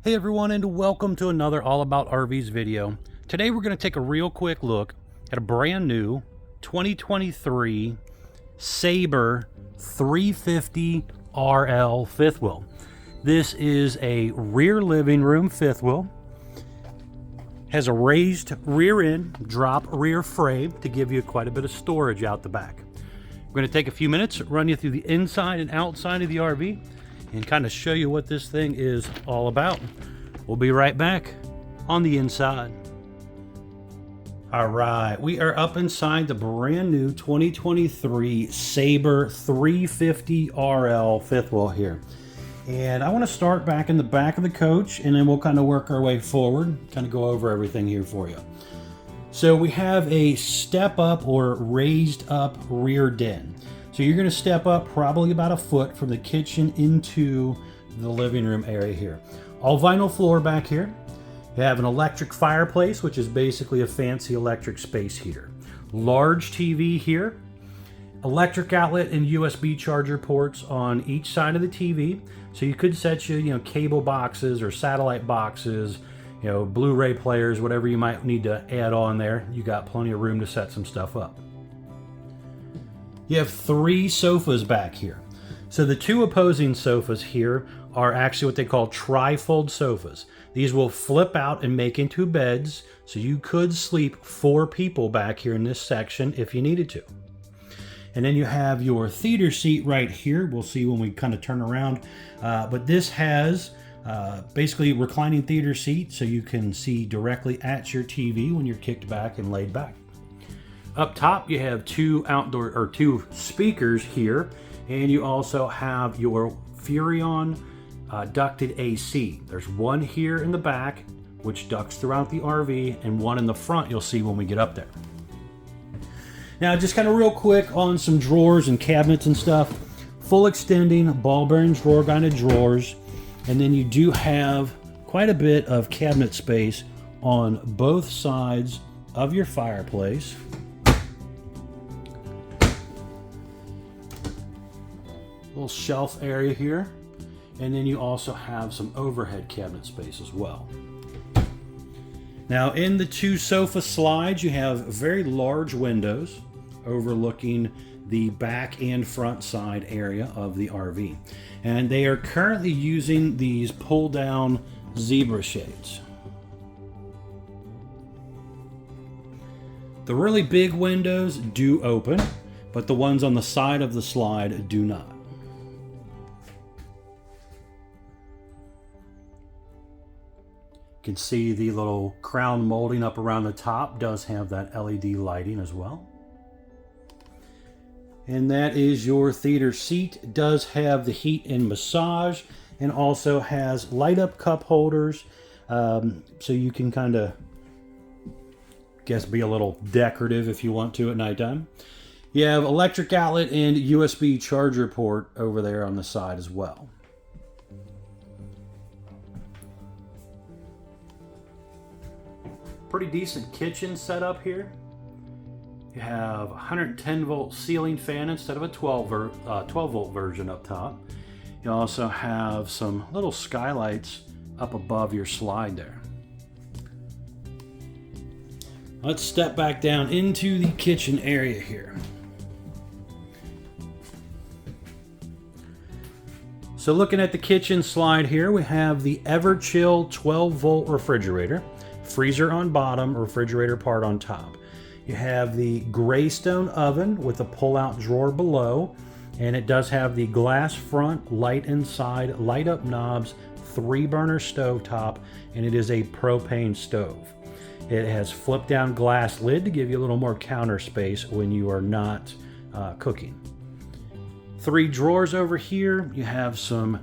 Hey everyone, and welcome to another All About RVs video. Today we're going to take a real quick look at a brand new 2023 Sabre 350RL fifth wheel. This is a rear living room fifth wheel. Has a raised rear end, drop rear frame to give you quite a bit of storage out the back. We're going to take a few minutes, run you through the inside and outside of the RV, and kind of show you what this thing is all about. We'll be right back on the inside. All right, we are up inside the brand new 2023 Sabre 350RL fifth wheel here. And I want to start back in the back of the coach, and then we'll kind of work our way forward, kind of go over everything here for you. So we have a step up or raised up rear den. So you're going to step up probably about a foot from the kitchen into the living room area here. All vinyl floor back here. You have an electric fireplace, which is basically a fancy electric space heater. Large TV here. Electric outlet and USB charger ports on each side of the TV. So you could set you cable boxes or satellite boxes, Blu-ray players, whatever you might need to add on there. You got plenty of room to set some stuff up. You have 3 sofas back here. So the 2 opposing sofas here are actually what they call tri-fold sofas. These will flip out and make into beds, so you could sleep 4 people back here in this section if you needed to. And then you have your theater seat right here. We'll see when we kind of turn around. But this has basically reclining theater seat, so you can see directly at your TV when you're kicked back and laid back. Up top, you have 2 speakers here, and you also have your Furrion ducted AC. There's one here in the back, which ducts throughout the RV, and one in the front you'll see when we get up there. Now, just kind of real quick on some drawers and cabinets and stuff. Full extending ball bearing drawer kind of drawers, and then you do have quite a bit of cabinet space on both sides of your fireplace. Little shelf area here, and then you also have some overhead cabinet space as well. Now, in the 2 sofa slides, you have very large windows overlooking the back and front side area of the RV, and they are currently using these pull down zebra shades. The really big windows do open, but the ones on the side of the slide do not. You can see the little crown molding up around the top does have that LED lighting as well. And that is your theater seat. It does have the heat and massage, and also has light up cup holders, so you can kind of be a little decorative if you want to at nighttime. You have electric outlet and USB charger port over there on the side as well. Pretty decent kitchen setup here. You have a 110 volt ceiling fan instead of a 12 volt version up top. You also have some little skylights up above your slide there. Let's step back down into the kitchen area here. So looking at the kitchen slide here, we have the Everchill 12 volt refrigerator. Freezer on bottom, refrigerator part on top. You have the Greystone oven with a pull-out drawer below, and it does have the glass front, light inside, light up knobs, 3-burner stove top, and it is a propane stove. It has flip down glass lid to give you a little more counter space when you are not cooking. 3 drawers over here. You have some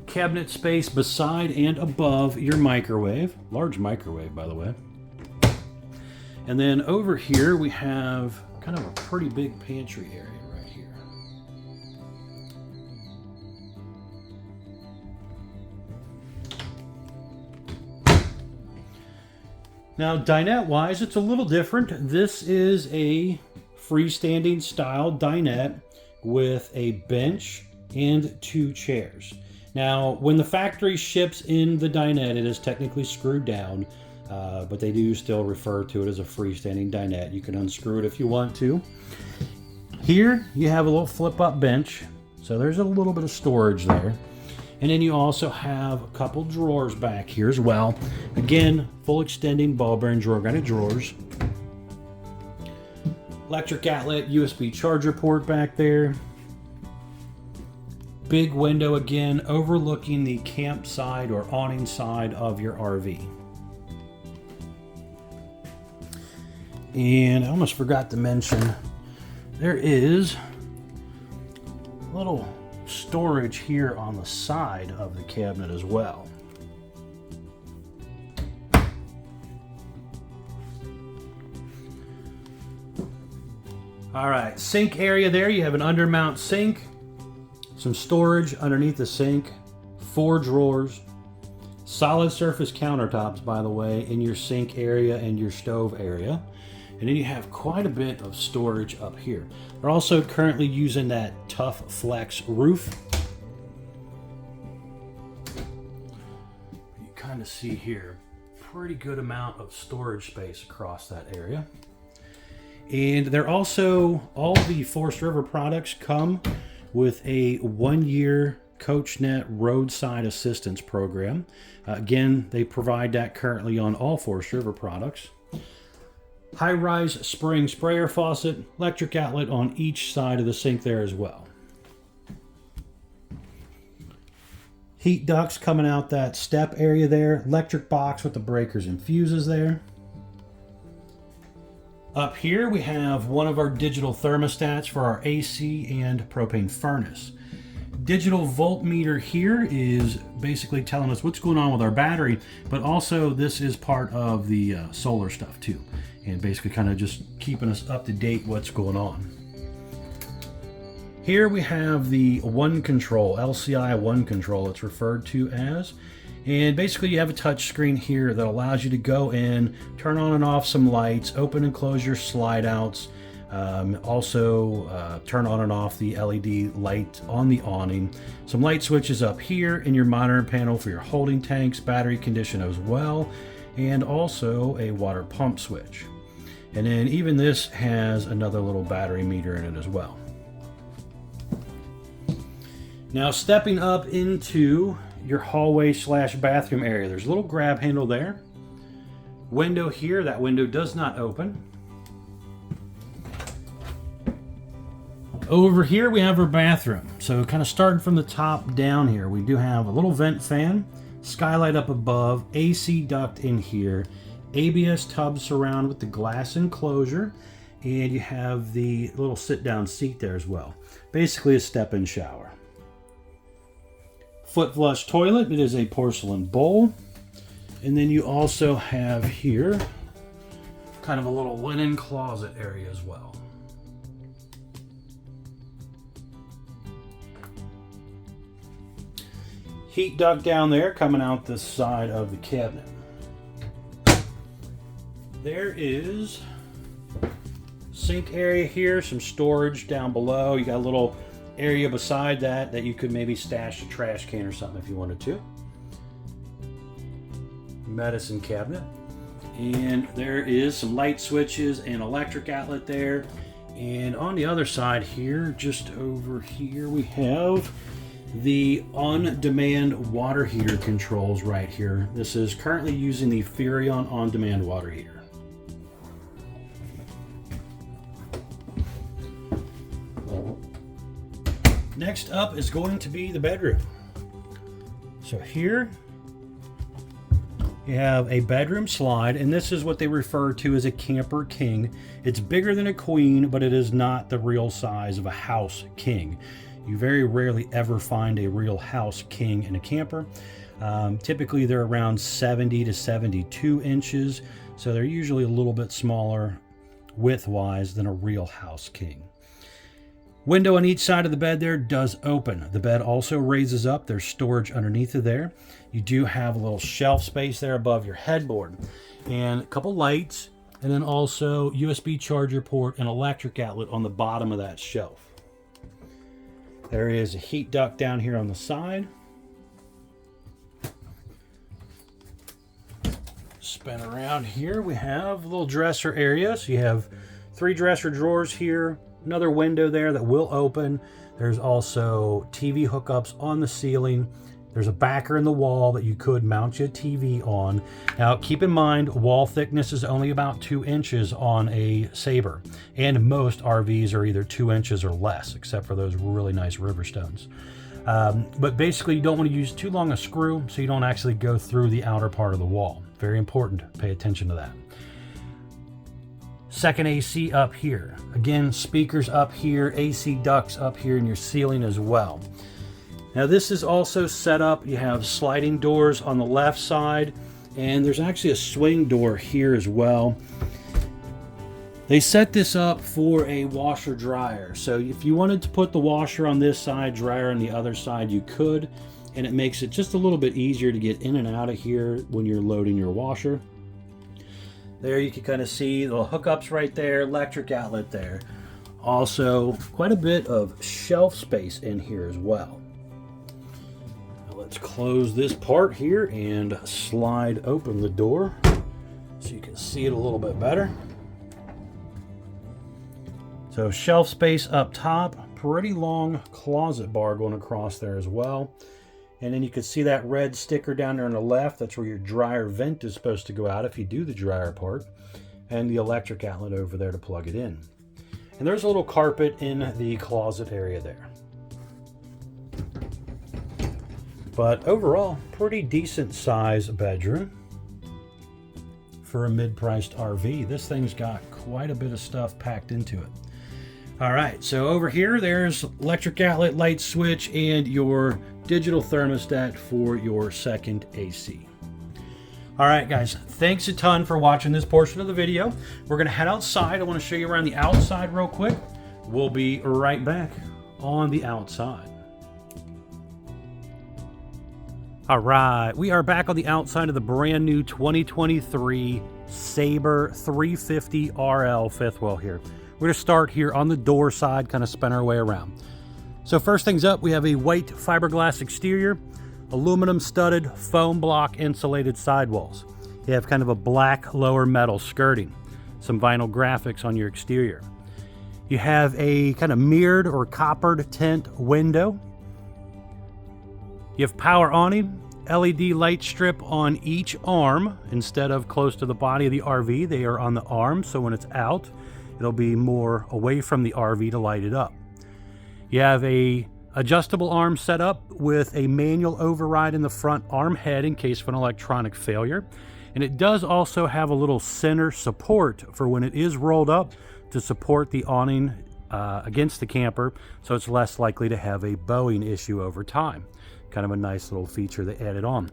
cabinet space beside and above your microwave. Large microwave, by the way. And then over here we have kind of a pretty big pantry area right here. Now, dinette wise, it's a little different. This is a freestanding style dinette with a bench and 2 chairs. Now, when the factory ships in the dinette, it is technically screwed down, but they do still refer to it as a freestanding dinette. You can unscrew it if you want to. Here, you have a little flip-up bench, so there's a little bit of storage there. And then you also have a couple drawers back here as well. Again, full extending ball bearing drawer granite drawers. Electric outlet, USB charger port back there. Big window again, overlooking the campsite or awning side of your RV. And I almost forgot to mention, there is a little storage here on the side of the cabinet as well. All right, sink area there. You have an undermount sink, some storage underneath the sink, 4 drawers, solid surface countertops, by the way, in your sink area and your stove area. And then you have quite a bit of storage up here. They're also currently using that Tough Flex roof. You kind of see here, pretty good amount of storage space across that area. And they're also, all the Forestriver products come with a 1-year CoachNet roadside assistance program. Again, they provide that currently on all Forestriver products. High-rise spring sprayer faucet, electric outlet on each side of the sink there as well. Heat ducts coming out that step area there. Electric box with the breakers and fuses there. Up here we have one of our digital thermostats for our AC and propane furnace. Digital voltmeter here is basically telling us what's going on with our battery, but also this is part of the solar stuff too, and basically kind of just keeping us up to date what's going on. Here we have the One Control, LCI One Control it's referred to as. And basically you have a touch screen here that allows you to go in, turn on and off some lights, open and close your slide outs, also turn on and off the LED light on the awning. Some light switches up here in your monitoring panel for your holding tanks, battery condition as well, and also a water pump switch. And then even this has another little battery meter in it as well. Now stepping up into your hallway / bathroom area, there's a little grab handle there. Window here, that window does not open. Over here we have our bathroom. So kind of starting from the top down here, we do have a little vent fan, skylight up above, AC duct in here, ABS tub surround with the glass enclosure, and you have the little sit-down seat there as well. Basically a step-in shower. Foot flush toilet, it is a porcelain bowl. And then you also have here kind of a little linen closet area as well. Heat duct down there coming out the side of the cabinet. There is sink area here, some storage down below. You got a little area beside that you could maybe stash a trash can or something if you wanted to. Medicine cabinet. And there is some light switches and electric outlet there. And on the other side here, just over here, we have the on-demand water heater controls right here. This is currently using the Furion on-demand water heater. Next up is going to be the bedroom. So here you have a bedroom slide, and this is what they refer to as a camper king. It's bigger than a queen, but it is not the real size of a house king. You very rarely ever find a real house king in a camper. Typically they're around 70 to 72 inches, so they're usually a little bit smaller width-wise than a real house king. Window on each side of the bed there does open. The bed also raises up. There's storage underneath of there. You do have a little shelf space there above your headboard. And a couple lights, and then also USB charger port and electric outlet on the bottom of that shelf. There is a heat duct down here on the side. spin around here, we have a little dresser area. So you have 3 dresser drawers here, another window there that will open. There's also TV hookups on the ceiling. There's a backer in the wall that you could mount your TV on. Now keep in mind, wall thickness is only about 2 inches on a Sabre, and most RVs are either 2 inches or less, except for those really nice Riverstones. But basically you don't want to use too long a screw so you don't actually go through the outer part of the wall. Very important, pay attention to that. Second AC up here. Again, speakers up here, AC ducts up here in your ceiling as well. Now this is also set up, you have sliding doors on the left side, and there's actually a swing door here as well. They set this up for a washer dryer. So if you wanted to put the washer on this side, dryer on the other side, you could, and it makes it just a little bit easier to get in and out of here when you're loading your washer. There you can kind of see the hookups right there, electric outlet there. Also, quite a bit of shelf space in here as well. Now let's close this part here and slide open the door so you can see it a little bit better. So shelf space up top, pretty long closet bar going across there as well. And then you can see that red sticker down there on the left. That's where your dryer vent is supposed to go out if you do the dryer part. And the electric outlet over there to plug it in. And there's a little carpet in the closet area there. But overall, pretty decent size bedroom for a mid-priced RV. This thing's got quite a bit of stuff packed into it. All right, so over here, there's electric outlet, light switch, and your digital thermostat for your second AC. All right, guys, thanks a ton for watching this portion of the video. We're gonna head outside. I wanna show you around the outside real quick. We'll be right back on the outside. All right, we are back on the outside of the brand new 2023 Sabre 350RL fifth wheel here. We're gonna start here on the door side, kind of spin our way around. So first things up, we have a white fiberglass exterior, aluminum studded foam block insulated sidewalls. You have kind of a black lower metal skirting, some vinyl graphics on your exterior. You have a kind of mirrored or coppered tint window. You have power awning, LED light strip on each arm instead of close to the body of the RV. They are on the arm, so when it's out, it'll be more away from the RV to light it up. You have a adjustable arm set up with a manual override in the front arm head in case of an electronic failure. And it does also have a little center support for when it is rolled up to support the awning against the camper, so it's less likely to have a bowing issue over time. Kind of a nice little feature they added on.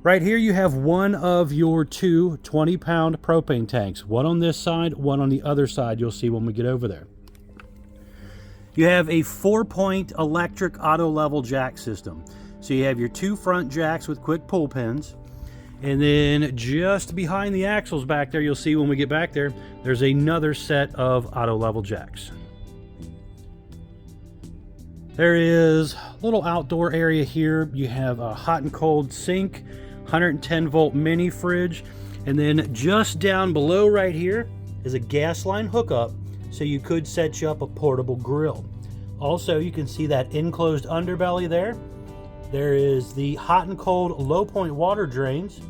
Right here you have one of your 2 20-pound propane tanks. One on this side, one on the other side, you'll see when we get over there. You have a 4-point electric auto level jack system. So you have your 2 front jacks with quick pull pins. And then just behind the axles back there, you'll see when we get back there, there's another set of auto level jacks. There is a little outdoor area here. You have a hot and cold sink, 110 volt mini fridge, and then just down below right here is a gas line hookup, so you could set you up a portable grill. Also, you can see that enclosed underbelly there. There is the hot and cold low point water drains,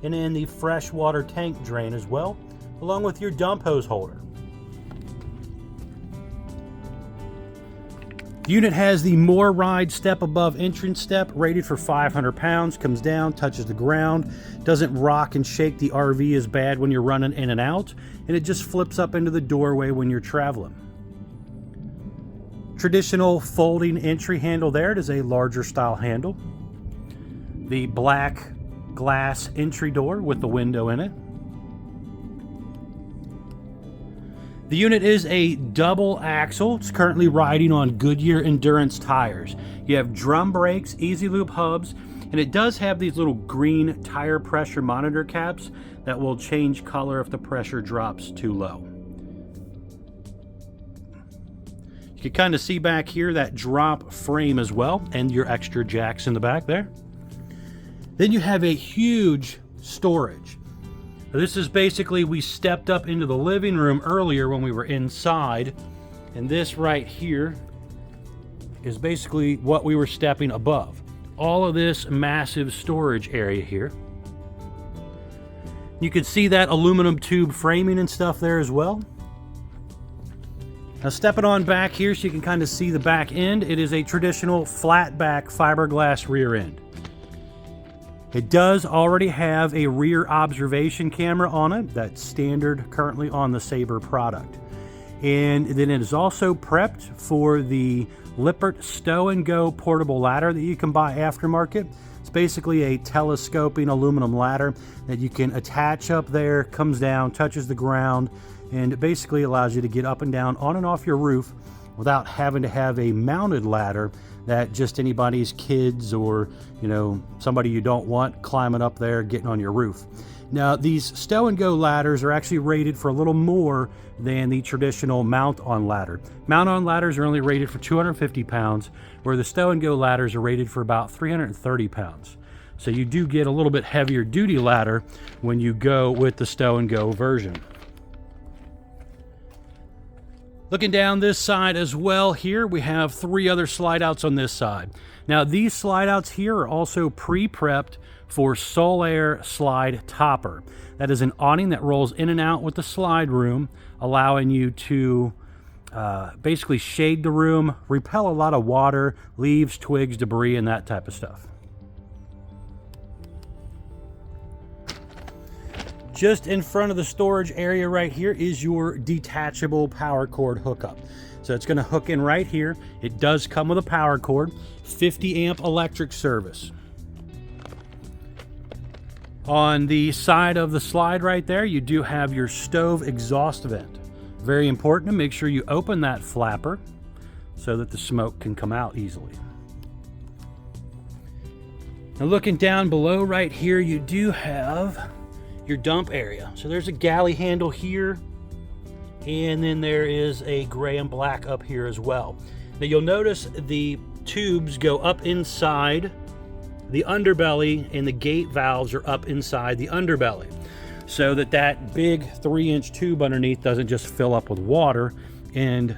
and then the fresh water tank drain as well, along with your dump hose holder. The unit has the More Ride step above entrance step, rated for 500 pounds, comes down, touches the ground, doesn't rock and shake the RV as bad when you're running in and out, and it just flips up into the doorway when you're traveling. Traditional folding entry handle there. It is a larger style handle. The black glass entry door with the window in it. The unit is a double axle. It's currently riding on Goodyear Endurance tires. You have drum brakes, easy loop hubs, and it does have these little green tire pressure monitor caps that will change color if the pressure drops too low. You can kind of see back here that drop frame as well, and your extra jacks in the back there. Then you have a huge storage. This is basically, we stepped up into the living room earlier when we were inside, and this right here is basically what we were stepping above. All of this massive storage area here. You can see that aluminum tube framing and stuff there as well. Now stepping on back here so you can kind of see the back end, it is a traditional flat back fiberglass rear end. It does already have a rear observation camera on it. That's standard currently on the Sabre product. And then it is also prepped for the Lippert Stow and Go portable ladder that you can buy aftermarket. It's basically a telescoping aluminum ladder that you can attach up there, comes down, touches the ground, and it basically allows you to get up and down on and off your roof without having to have a mounted ladder that just anybody's kids or, you know, somebody you don't want climbing up there getting on your roof. Now, these Stow and Go ladders are actually rated for a little more than the traditional mount-on ladder. Mount-on ladders are only rated for 250 pounds, where the Stow and Go ladders are rated for about 330 pounds. So you do get a little bit heavier duty ladder when you go with the Stow and Go version. Looking down this side as well here, we have 3 other slide outs on this side. Now these slide outs here are also pre-prepped for Solaire slide topper. That is an awning that rolls in and out with the slide room, allowing you to basically shade the room, repel a lot of water, leaves, twigs, debris, and that type of stuff. Just in front of the storage area right here is your detachable power cord hookup. So it's going to hook in right here. It does come with a power cord, 50 amp electric service. On the side of the slide right there, you do have your stove exhaust vent. Very important to make sure you open that flapper so that the smoke can come out easily. Now looking down below right here, you do have your dump area. So there's a galley handle here, and then there is a gray and black up here as well. Now you'll notice the tubes go up inside the underbelly, and the gate valves are up inside the underbelly, so that that big 3-inch tube underneath doesn't just fill up with water and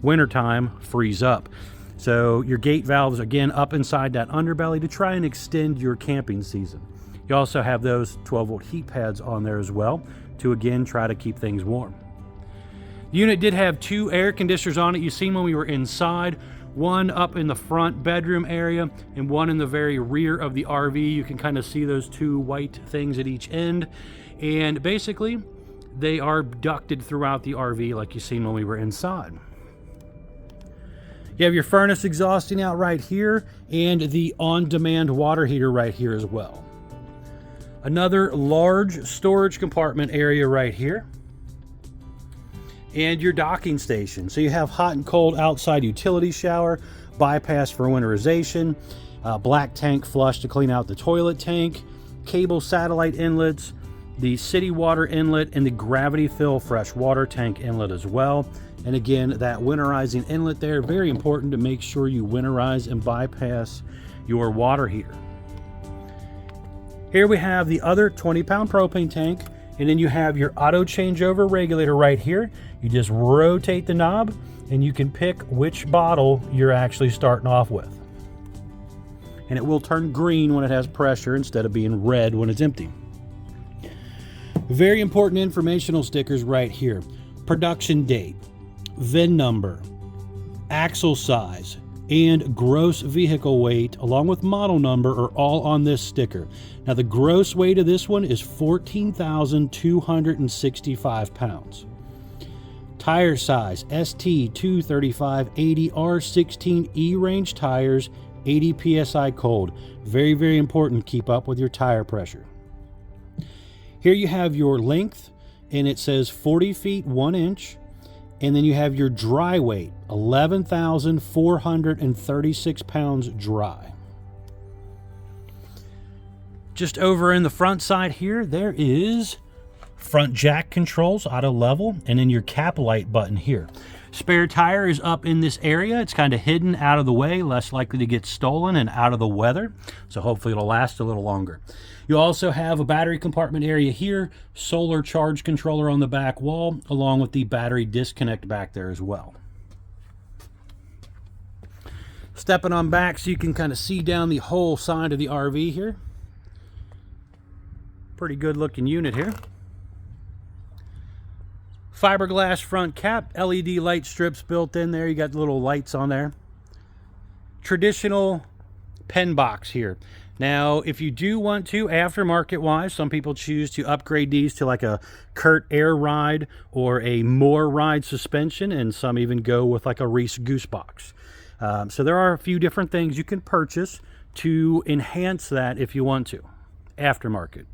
wintertime freeze up. So your gate valves, again, up inside that underbelly to try and extend your camping season. You also have those 12-volt heat pads on there as well to, again, try to keep things warm. The unit did have 2 air conditioners on it. You've seen when we were inside, one up in the front bedroom area and one in the very rear of the RV. You can kind of see those 2 white things at each end. And basically, they are ducted throughout the RV like you've seen when we were inside. You have your furnace exhausting out right here and the on-demand water heater right here as well. Another large storage compartment area right here. And your docking station. So you have hot and cold outside utility shower, bypass for winterization, black tank flush to clean out the toilet tank, cable satellite inlets, the city water inlet, and the gravity fill fresh water tank inlet as well. And again, that winterizing inlet there, very important to make sure you winterize and bypass your water heater. Here we have the other 20-pound propane tank, and then you have your auto changeover regulator right here. You just rotate the knob and you can pick which bottle you're actually starting off with. And it will turn green when it has pressure instead of being red when it's empty. Very important informational stickers right here. Production date, VIN number, axle size, and gross vehicle weight along with model number are all on this sticker. Now the gross weight of this one is 14,265 pounds. Tire size, ST 235/80 R16 E-range tires, 80 PSI cold. Very, very important, keep up with your tire pressure. Here you have your length, and it says 40 feet 1 inch. And then you have your dry weight, 11,436 pounds dry. Just over in the front side here, there is front jack controls, auto level, and then your cap light button here. Spare tire is up in this area. It's kind of hidden out of the way, less likely to get stolen and out of the weather. So hopefully it'll last a little longer. You also have a battery compartment area here, solar charge controller on the back wall, along with the battery disconnect back there as well. Stepping on back so you can kind of see down the whole side of the RV here. Pretty good looking unit here. Fiberglass front cap, LED light strips built in there. You got little lights on there. Traditional pen box here. Now, if you do want to, aftermarket wise, some people choose to upgrade these to like a Kurt Air Ride or a Moore Ride suspension, and some even go with like a Reese Goose box. So there are a few different things you can purchase to enhance that if you want to. Aftermarket.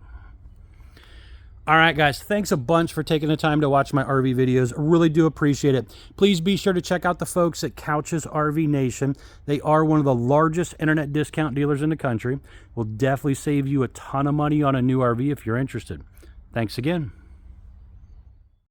All right, guys, thanks a bunch for taking the time to watch my RV videos. I really do appreciate it. Please be sure to check out the folks at Couch's RV Nation. They are one of the largest internet discount dealers in the country. Will definitely save you a ton of money on a new RV if you're interested. Thanks again.